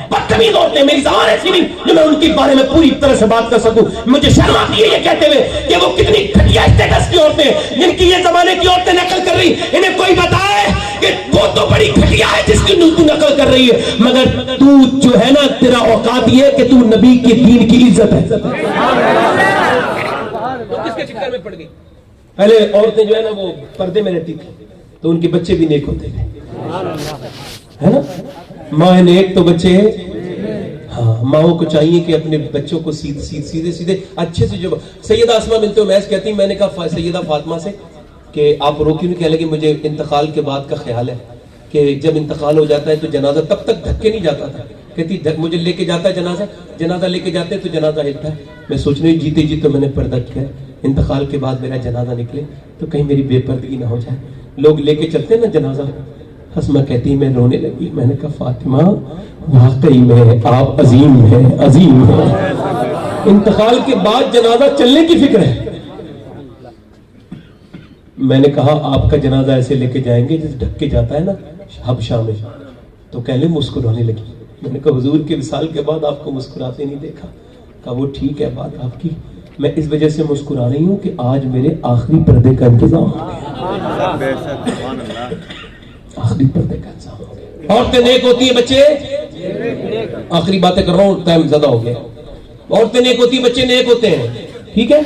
Speaker 1: بدتمیز عورتیں. میری زبان ایسی نہیں جو میں ان کے بارے میں پوری طرح سے بات کر سکوں. مجھے شرم آتی ہے یہ کہتے ہوئے کہ وہ کتنی گھٹیا اسٹیٹس کی عورتیں, جن کی یہ زمانے کی عورتیں نقل کر رہی. انہیں کوئی بتائے کہ وہ تو بڑی گھٹیا ہے جس کی تو نقل کر رہی ہے, مگر تو جو ہے نا تیرا اوقات یہ کہ تو نبی کے دین کی عزت ہے. تو کس کے چکر میں پڑ گئی؟ پہلے عورتیں جو ہے نا وہ پردے میں رہتی تھی تو ان کے بچے بھی نیک ہوتے تھے, ہے نا. ماں نیک تو بچے, ہاں ماؤں کو چاہیے کہ اپنے بچوں کو سیدھے سیدھے اچھے سے. جو سیدہ اسماء بنت امیس کہتی ہیں میں نے کہا سیدہ فاطمہ سے کہ آپ رو کیوں نہیں. کہنے لگے مجھے انتقال کے بعد کا خیال ہے کہ جب انتقال ہو جاتا ہے تو جنازہ تب تک دھکے نہیں جاتا تھا. کہتی مجھے لے کے جاتا ہے جنازہ لے کے جاتے تو جنازہ ہلتا ہے. میں سوچ رہی جیتے جی تو میں نے پردہ کیا ہے, انتقال کے بعد میرا جنازہ نکلے تو کہیں میری بے پردگی نہ ہو جائے. لوگ لے کے چلتے ہیں نا جنازہ. اسماء کہتی میں رونے لگی. میں نے کہا فاطمہ واقعی میں آپ عظیم ہیں, عظیم ہیں. انتقال کے بعد جنازہ چلنے کی فکر ہے. میں نے کہا آپ کا جنازہ ایسے لے کے جائیں گے جس ڈھک کے جاتا ہے نا حبشہ میں. تو کہنے مسکرانے لگی. میں نے کہا حضور کے وصال کے بعد آپ کو مسکراتے نہیں دیکھا. کہا وہ ٹھیک ہے بات آپ کی, میں اس وجہ سے مسکرا رہی ہوں کہ آج میرے آخری پردے کا انتظام ہو گیا. آخری پردے کا انتظام ہو گیا. عورتیں نیک ہوتی ہیں, بچے, آخری باتیں کر رہا ہوں ٹائم زیادہ ہو گیا. عورتیں نیک ہوتی ہیں, بچے نیک ہوتے ہیں, ٹھیک ہے.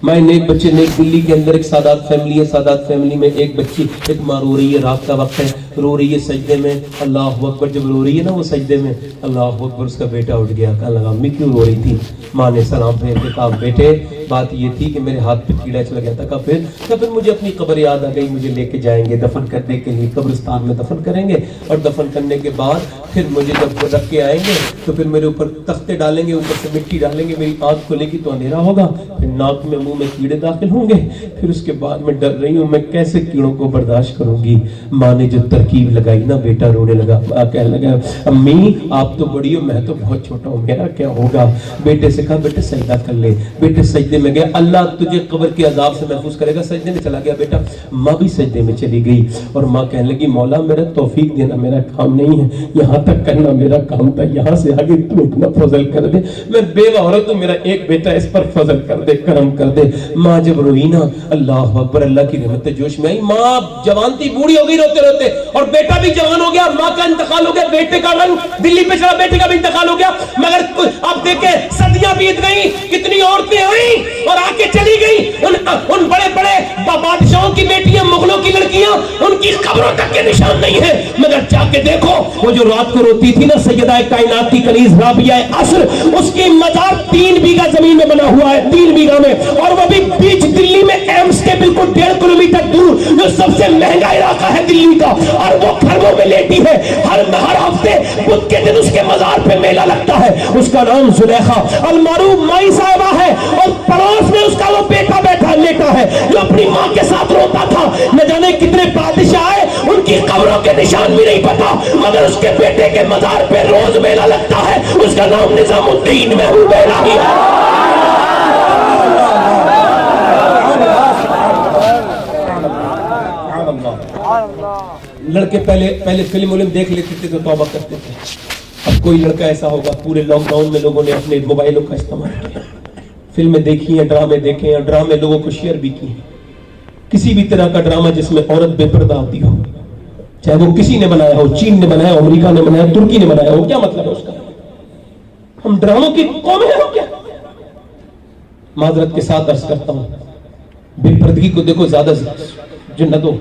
Speaker 1: میں نیک بچے نیک دلی کے اندر ایک سادات فیملی ہے, سادات فیملی میں ایک بچی, ایک ماں رو رہی ہے, رات کا وقت ہے, رو رہی ہے سجدے میں, اللہ اکبر, جب رو رہی ہے نا وہ سجدے میں اللہ اکبر, اس کا بیٹا اٹھ گیا, کہنے لگا امی کیوں رو رہی تھی؟ ماں نے سلام پھیر کے کہا بیٹے بات یہ تھی کہ میرے ہاتھ پہ کیڑا چلا گیا تھا. پھر مجھے اپنی قبر یاد آ گئی, مجھے لے کے جائیں گے دفن کرنے کے لیے, قبرستان میں دفن کریں گے, اور دفن کرنے کے بعد پھر مجھے جب رکھ کے آئیں گے تو پھر میرے اوپر تختے ڈالیں گے, اوپر سے مٹی ڈالیں گے, میری آنکھ کھلے گی تو اندھیرا ہوگا, پھر ناک میں منہ میں کیڑے داخل ہوں گے, پھر اس کے بعد میں ڈر رہی ہوں میں کیسے کیڑوں کو برداشت کروں گی. ماں نے جو ترکیب لگائی نا, بیٹا رونے لگا, کہنے لگا امی آپ تو بڑی ہو, میں تو بہت چھوٹا ہوں, میرا کیا ہوگا؟ بیٹے سے کہا بیٹے سجدہ کر لے. بیٹے سجدے میں گیا, اللہ تجھے قبر کے عذاب سے محفوظ کرے گا. سجدے میں چلا گیا بیٹا, ماں بھی سجدے میں چلی گئی, اور ماں کہنے لگی مولا میرا توفیق دینا میرا کام نہیں ہے, یہاں تک کرنا میرا کام تھا, یہاں سے آگے تو اتنا فضل کر دے, میں بیوہ عورت ہوں, میرا ایک بیٹا, اس پر فضل کر دے, کرم کر دے. ماں جب روئی نا, اللہ اکبر, اللہ کی رحمت جوش میں آئی. ماں جوان تھی, بوڑھی ہو گئی روتے روتے, اور بیٹا بھی جوان ہو گیا, ماں کا انتقال ہو گیا, بیٹے کا رنگ دلی پہ چلا, بیٹے کا بھی انتقال ہو گیا. مگر آپ دیکھیں صدیاں بیت گئی, کتنی عورتیں آئیں اور آ کے چلی گئی, ان بڑے بڑے بادشاہوں کی بیٹیاں, مغلوں کی لڑکیاں, ان کی قبروں تک کے نشان نہیں ہے. مگر جا کے دیکھو وہ جو رات کو روتی تھی نا, سیدہ کائنات کی کنیز رابعہ عصر, اس کی مزار 3 بیگھہ زمین میں بنا ہوا ہے, 3 بیگھہ میں, اور وہ بھی بیچ دلی میں, ایمس کے بالکل 1.5 کلومیٹر دور, جو سب سے مہنگا علاقہ ہے دلی کا, اور وہ گھروں میں لیٹی ہے. ہر ہفتے بدھ کے دن اس کے مزار پہ میلہ لگتا ہے. اس کا نام زلیخا المعروف مائی صاحبہ ہے, اور پڑوس میں اس کا وہ بیٹا بیٹھا لیٹا ہے جو اپنی ماں کے ساتھ روتا تھا. نہ جانے کتنے بادشاہ آئے, ان کی قبروں کے نشان بھی نہیں پتا, مگر اس کے بیٹے کے مزار پہ روز میلہ لگتا ہے. اس کا نام نظام الدین محبوب الہی ہے. لڑکے پہلے فلم دیکھ لیتے تھے تو توبہ کرتے تھے. اب کوئی لڑکا ایسا ہوگا, پورے لاک ڈاؤن میں لوگوں نے اپنے موبائلوں کا استعمال کیا, فلمیں دیکھی ہیں, ڈرامے دیکھے ہیں, ڈرامے لوگوں کو شیئر بھی کی ہیں. کسی بھی طرح کا ڈرامہ جس میں عورت بے پردہ ہوتی ہو, چاہے وہ کسی نے بنایا ہو, چین نے بنایا ہو, امریکہ نے بنایا, ترکی نے بنایا ہو, کیا مطلب ہے اس کا؟ ہم ڈراموں کی قوم ہیں ہو کیا؟ معذرت کے ساتھ عرض کرتا ہوں, بے پردگی کو دیکھو زیادہ جنتوں,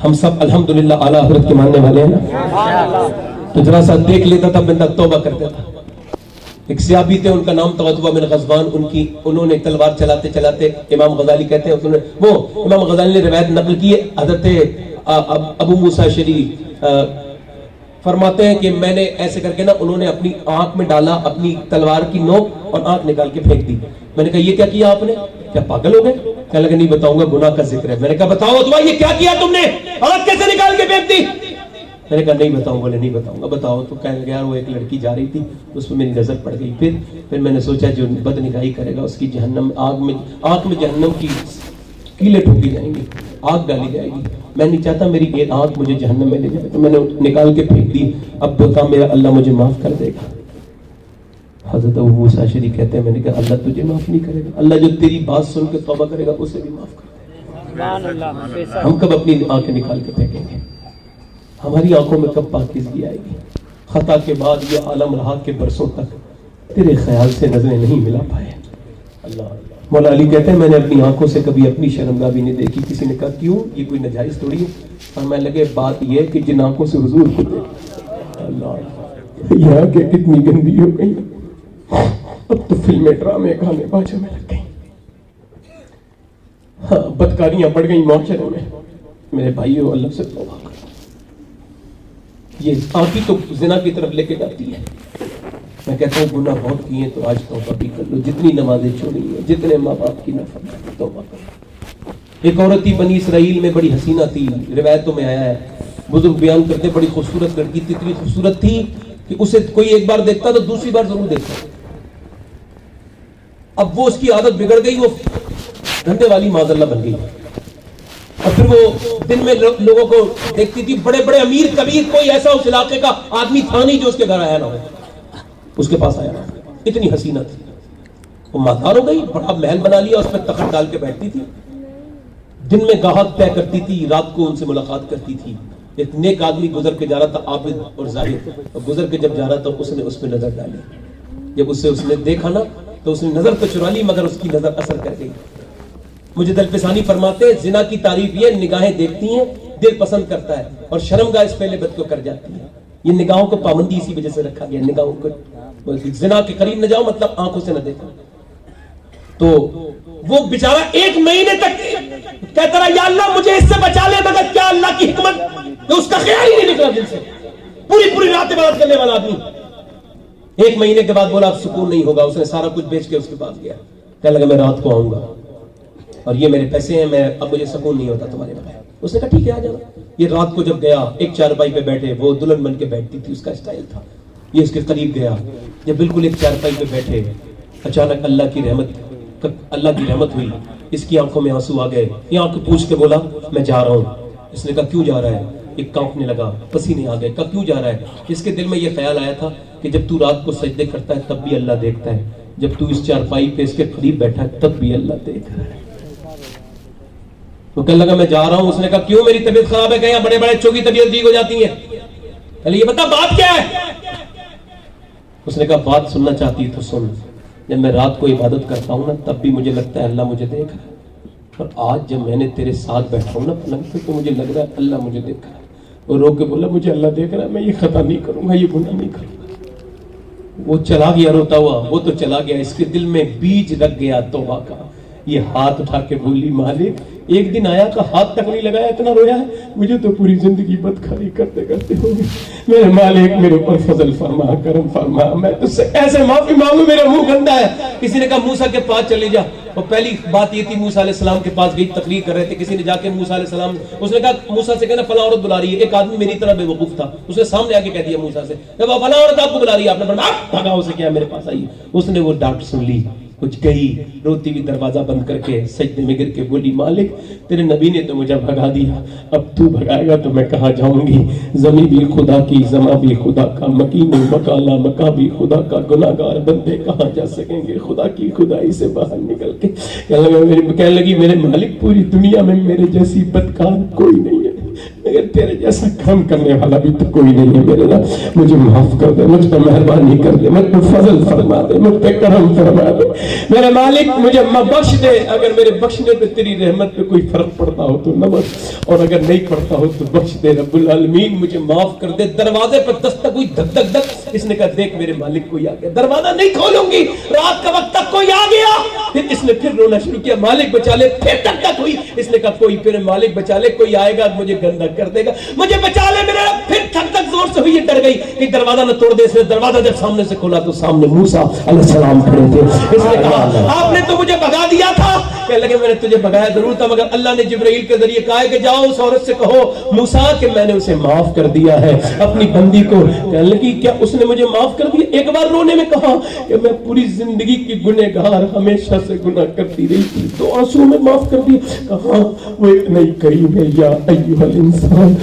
Speaker 1: ہم سب الحمدللہ اعلیٰ حضرت کے ماننے والے ہیں نا, تو ذرا سا دیکھ لیتا تھا بندہ توبہ کرتا تھا. ایک صحابی تھے, ان کا نام تھا عتبہ بن غزوان. انہوں نے تلوار چلاتے چلاتے, امام غزالی کہتے ہیں, وہ امام غزالی نے روایت نقل کی ہے, حضرت ابو موسیٰ اشعری فرماتے ہیں کہ میں نے ایسے کر کے نا, انہوں نے اپنی آنکھ میں ڈالا اپنی تلوار کی نوک, اور آنکھ نکال کے پھینک دی. میں نے کہا یہ کیا کیا آپ نے, کیا پاگل ہو گئے؟ کہنے لگا نہیں بتاؤں گا, گناہ کا ذکر ہے. میں نے کہا بتاؤ عتبہ یہ کیا کیا تم نے, آنکھ کیسے نکال کے پھینک دی؟ میں نے کہا نہیں بتاؤں. بولے نہیں بتاؤں گا. بتاؤ. تو کہنے لگا یار وہ ایک لڑکی جا رہی تھی, اس پہ میری نظر پڑ گئی. پھر میں نے سوچا جو بد نگاہی کرے گا اس کی جہنم آنکھ میں جہنم کی کیلیں ٹھوکی جائیں گی, آگ ڈالی جائے گی. میں نہیں چاہتا میری ایک آنکھ مجھے جہنم میں لے جائے, تو میں نے نکال کے پھینک دی. اب بتا میرا اللہ مجھے معاف کر دے گا؟ حضرت ابو موسیٰ اشعری کہتے ہیں میں نے کہا اللہ تجھے معاف نہیں کرے گا, اللہ جو تیری بات سن کے توبہ کرے گا اسے بھی معاف کر دے گا. ہم کب اپنی آنکھیں نکال کے پھینکیں گے؟ ہماری آنکھوں میں کب پاکیزگی آئے گی؟ خطا کے بعد یہ عالم رہا کہ برسوں تک تیرے خیال سے نظریں نہیں ملا پائے. اللہ مولا علی کہتے ہیں میں نے اپنی آنکھوں سے کبھی اپنی شرمگاہ بھی نہیں دیکھی. کسی نے کہا کیوں, یہ کوئی ناجائز تھوڑی ہے؟ اور میں لگے بات یہ کہ جن آنکھوں سے حضور کو دیکھ, اللہ یہ آنکھیں کتنی گندی ہو گئی, اب تو فلمیں ڈرامے گانے باجوں میں لگ گئی. ہاں بدکاریاں بڑھ گئی معاشرے میں. میرے بھائیو اللہ سے توبہ کرو. یہ آنکھ تو زنا کی طرف لے کے جاتی ہے. میں کہتا ہوں گناہ بہت کیے تو آج توبہ بھی کر لو. جتنی نمازیں چھوڑی ہیں, جتنے ماں باپ کی نافرمانی, توبہ کرو. ایک عورت تھی بنی اسرائیل میں, بڑی حسینہ تھی, روایتوں میں آیا ہے, بزرگ بیان کرتے بڑی خوبصورت لڑکی تھی, اتنی خوبصورت تھی کہ اسے کوئی ایک بار دیکھتا تو دوسری بار ضرور دیکھتا. اب وہ اس کی عادت بگڑ گئی, وہ دھندے والی معاذ اللہ بن گئی. اور پھر وہ دن میں لوگوں کو دیکھتی تھی, بڑے بڑے امیر کبیر, کوئی ایسا اس علاقے کا آدمی تھا نہیں جو اس کے گھر آیا نہ ہو, اس کے پاس آیا نہ ہو. اتنی حسینہ تھی. وہ مالدار ہو گئی, بڑا محل بنا لیا, اس پہ تخت ڈال کے بیٹھتی تھی, دن میں گاہک طے کرتی تھی, رات کو ان سے ملاقات کرتی تھی. ایک نیک آدمی گزر کے جا رہا تھا, عابد اور زاہد, اور گزر کے جب جا رہا تھا اس نے اس پہ نظر ڈالی. جب اس نے دیکھا نا تو اس نے نظر تو چرا لی مگر اس کی نظر اثر کر گئی. مجھے دل پسانی فرماتے ہیں زنا کی تعریف یہ نگاہیں دیکھتی ہیں دل پسند کرتا ہے اور شرمگاہ اس پہلے بد کو کر جاتی ہے. یہ نگاہوں کو پابندی اسی وجہ سے رکھا گیا. نگاہوں کو زنا کے قریب نہ جاؤ مطلب آنکھوں سے نہ دیکھو. تو وہ بیچارہ 1 مہینے تک کہتا رہا یا اللہ مجھے اس سے بچا لے مگر کیا اللہ کی حکمت تو اس کا خیال ہی نہیں نکلا دل سے. پوری رات عبادت کرنے والا آدمی 1 مہینے کے بعد بولا اب سکون نہیں ہوگا. اس نے سارا کچھ بیچ کے اس کے پاس گیا. کہنے لگا میں رات کو آؤں گا اور یہ میرے پیسے ہیں میں اب مجھے سکون نہیں ہوتا تمہارے بغیر. اس نے کہا ٹھیک ہے آ جانا. یہ رات کو جب گیا ایک چارپائی پہ بیٹھے وہ دلہن بن کے بیٹھتی تھی اس کا اسٹائل تھا. یہ اس کے قریب گیا جب بالکل ایک چارپائی پہ بیٹھے اچانک اللہ کی رحمت ہوئی. اس کی آنکھوں میں آنسو آ گئے. یہ آنکھ پوچھ کے بولا میں جا رہا ہوں. اس نے کہا کیوں جا رہا ہے؟ ایک کانپنے لگا پسینے آ گئے. کہا کیوں جا رہا ہے؟ اس کے دل میں یہ خیال آیا تھا کہ جب تو رات کو سجدے کرتا ہے تب بھی اللہ دیکھتا ہے, جب تو اس چارپائی پہ اس کے قریب بیٹھا ہے تب بھی اللہ دیکھ رہا ہے. وہ کہنے لگا میں جا رہا ہوں. اس نے کہا کیوں میری طبیعت خراب ہے؟ کہیں بڑے بڑے چوکی طبیعت ٹھیک ہو جاتی ہے. پہلے یہ بتا بات کیا ہے؟ اس نے کہا بات سننا چاہتی ہے تو سن. جب میں رات کو عبادت کرتا ہوں نا تب بھی مجھے لگتا ہے اللہ مجھے دیکھ رہا ہے, اور آج جب میں نے تیرے ساتھ بیٹھا ہوں نا پلنگ پہ تو مجھے لگ رہا ہے اللہ مجھے دیکھ رہا ہے. اور رو کے بولا مجھے اللہ دیکھ رہا ہے میں یہ خطا نہیں کروں گا یہ گناہ نہیں کروں گا. وہ چلا گیا روتا ہوا. وہ تو چلا گیا اس کے دل میں بیج لگ گیا توبہ کا. یہ ہاتھ اٹھا کے بولی مالک ایک دن آیا کا ہاتھ تک نہیں لگایا اتنا رویا ہے. مجھے تو پوری زندگی بدکاری کرتے کرتے ہو گئی. میرے مالک میرے اوپر فضل فرما کرم فرما. میں تجھ سے ایسے معافی مانگوں میرا منہ گندا ہے. کسی نے کہا موسیٰ کے پاس چلے جا. اور پہلی بات یہ تھی موسیٰ علیہ السلام کے پاس گئی تقریر کر رہے تھے. کسی نے جا کے موسیٰ علیہ السلام اس نے کہا موسیٰ سے کہنا فلاں عورت بلا رہی ہے. ایک آدمی میری طرح بے وقوف تھا اس نے سامنے آ کے کہہ دیا موسیٰ سے جب فلاں عورت آپ کو بلا رہی ہے. آپ نے فرمایا بھگا اسے کیا میرے پاس آئی. اس نے وہ ڈانٹ سن لی کچھ گئی روتی ہوئی دروازہ بند کر کے سجدے میں گر کے بولی مالک تیرے نبی نے تو مجھے بھگا دیا اب تو بھگائے گا تو میں کہاں جاؤں گی. زمین بھی خدا کی زماں بھی خدا کا مکین مکالا مکا بھی خدا کا گناہگار بندے کہاں جا سکیں گے خدا کی خدائی سے باہر نکل کے. کہنے لگی میرے مالک پوری دنیا میں میرے جیسی بدکار کوئی نہیں ہے مگر تیرے جیسا کام کرنے والا بھی تو کوئی نہیں ہے. میرے رب مجھے معاف کر دے مجھ پر مہربانی کر دے مجھ پر فضل فرما دے مجھ پہ کرم فرما دے. میرے مالک مجھے بخش دے. اگر میرے بخشنے پہ تیری رحمت پہ کوئی فرق پڑتا ہو تو نہ بخش اور اگر نہیں پڑتا ہو تو بخش دے. رب العالمین مجھے معاف کر دے. دروازے پر دستک ہوئی دھک دھک دھک. اس نے کہا دیکھ میرے مالک کوئی آ گیا. دروازہ نہیں کھولوں گی. رات کا وقت تک کوئی آ گیا. پھر اس نے پھر رونا شروع کیا مالک بچا لے. پھر دھک دھک ہوئی. اس نے کہا کوئی پھر مالک بچا لے کوئی آئے گا مجھے گندا کر دے گا مجھے بچا لے میرے رب. پھر دھک دھک زور سے ہوئی. ڈر گئی کہ دروازہ نہ توڑ دے. اس نے دروازہ جب سامنے سے کھولا تو سامنے موسیٰ علیہ السلام کھڑے تھے. اس نے کہا آپ نے تو مجھے بھگا دیا تھا. کہنے لگے میں نے تجھے بھگایا ضرور تھا مگر اللہ نے جبرائیل کے ذریعے کہا ہے کہ جاؤ اس عورت سے کہو موسیٰ کہ میں نے اسے معاف کر دیا ہے اپنی بندی کو. کہنے لگی کیا اس نے مجھے معاف کر دیا؟ ایک بار رونے میں کہا کہ میں پوری زندگی کی گنہگار ہمیشہ سے گناہ کرتی رہی تھی تو آنسو میں معاف کر دیا. کہا وہ اتنا ہی کریم ہے یا ایھا الانسان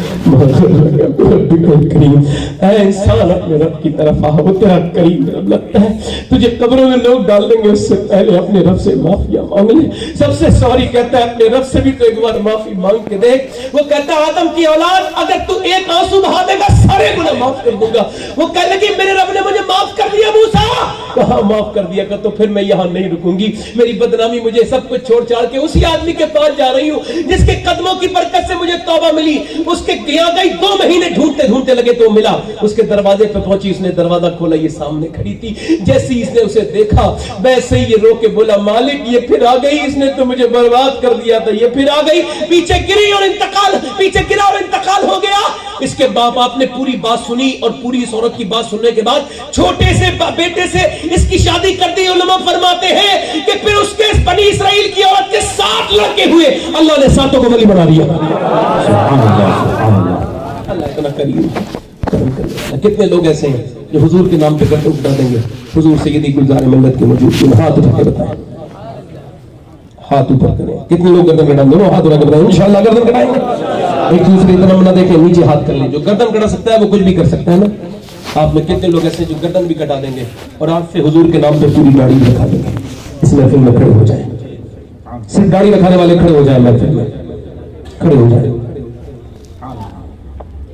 Speaker 1: کریم. اے انسان اپنے رب کی طرف آ وہ تیرا کریم رب لگتا ہے. تجھے قبروں میں لوگ ڈال دیں گے اس سے پہلے اپنے رب سے معافیا مانگ لے. سب سے سوری کہتا ہے اپنے رب سے بھی تو ایک بار معافی مانگ کے دیکھ. وہ کہتا ہے آدم کی اولاد اگر تو ایک آنسو بہا دے گا سارے گناہ معاف کر دوں گا. وہ کہنے لگی میرے رب نے مجھے معاف کر دیا موسیٰ. کہا معاف کر دیا کر تو پھر میں یہاں نہیں رکوں گی. میری بدنامی مجھے سب کچھ چھوڑ چھاڑ کے اسی آدمی کے پاس جا رہی ہوں جس کے قدموں کی برکت سے مجھے توبہ ملی. اس کے گیا گئی 2 مہینے ڈھونڈتے ڈھونڈتے لگے تو ملا. اس کے دروازے پہ پہنچی. اس نے دروازہ کھولا یہ سامنے کھڑی تھی. جیسے اس نے اسے دیکھا ویسے ہی یہ رو کے بولا مالک یہ پھر آ گئی. اس نے تو مجھے برباد کر دیا تھا یہ پھر آ گئی. پیچھے گری اور انتقال ہو گیا. اس کے باپ آپ نے پوری بات سنی اور پوری اس عورت کی بات سننے کے بعد چھوٹے سے بیٹے سے اس کی شادی کر دی. علماء فرماتے ہیں کہ پھر اس کے بنی اسرائیل کی عورت کے 7 لڑکے ہوئے. اللہ نے 7 کو ولی بنا دیا. اللہ اتنا کریم کرم کر. کتنے لوگ ایسے ہیں جو حضور کے نام پہ گردن اٹھا دیں گے. حضور سیدی گلزار ملت کے موجود ہاتھ اٹھا کے بتائیں. ہاتھ اوپر کریں. کتنے لوگ گردن کٹائیں گے؟ ہاتھ اٹھا کے بتائیں. انشاءاللہ گردن کٹائیں گے. ایک دوسرے کی طرف نہ دیکھیں نیچے ہاتھ کر لیں. جو گردن کٹا سکتا ہے وہ کچھ بھی کر سکتا ہے نا. آپ میں کتنے لوگ ایسے جو گردن بھی کٹا دیں گے اور آپ سے حضور کے نام پہ پوری داڑھی بھی رکھا دیں گے. اس محفل میں کھڑے ہو جائیں. صرف داڑھی رکھانے والے کھڑے ہو جائیں. محفل میں کھڑے ہو جائیں.